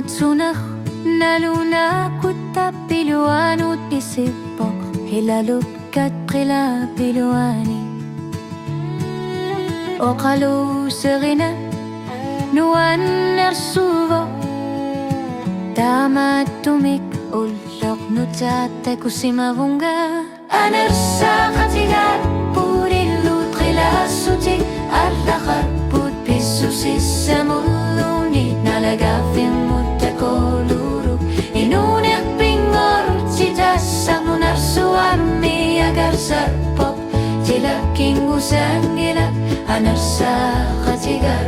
matsunah nalunakut tapiluanut isipok hilalukkat qila piluani o qalu serina nuan nersuvo tamatumik ullok nutate kusimavunga anersa qatigar purillut qila sutik allaqar put pissusissamuluni nalagafin muttakoluru inunek pingor citasang nunarsuarmi agar sarpop tilaking usangila anersa qatigar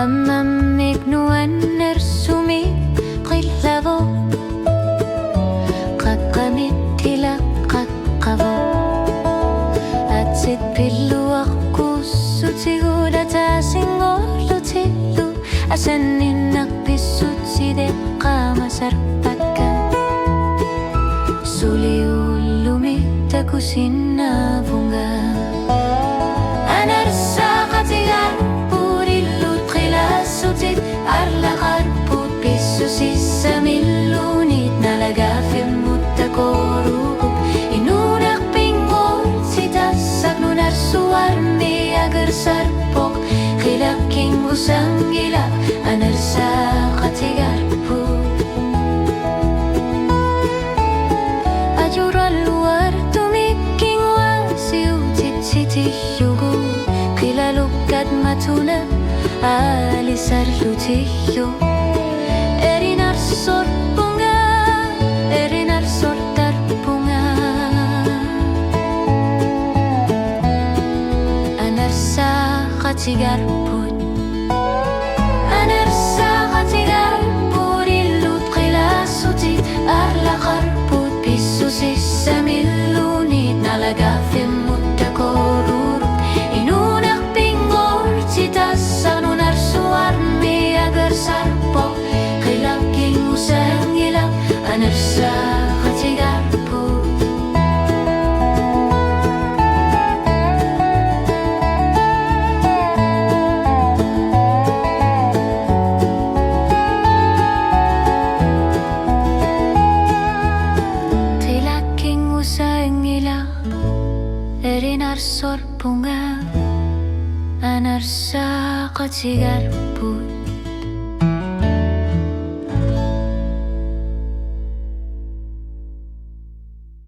amamik nuan nersumi qillavo qaqqamit tilak qaqqavo atsit pilluaqku sutigulata singorlutilu asaninnak pissutsideqqamasarpakka suliullumita kusinnavunga anarsa qatigar sutit arlaqar put pissusissamillunit nalagafin muttakorubuk inunak pingor sitassak nunarsuarmi agar sarpok qilakking usanggila anarsa qatigar put ajural wartumikking wasiutit sitiyugu qilalukkat matuna alisar lutiyo erinar sorpunga erinar sortar punga anarsa qatigar put anarsa qatigar purillut qila sutit arlaqar put pissusissamillunit nalagafin muttakorurut inunak pingor citasang nunarsuarmi agar sarpok qilakking usangila anarsa qatigar put qilakking usangila erinar sorpunga anarsa qatigar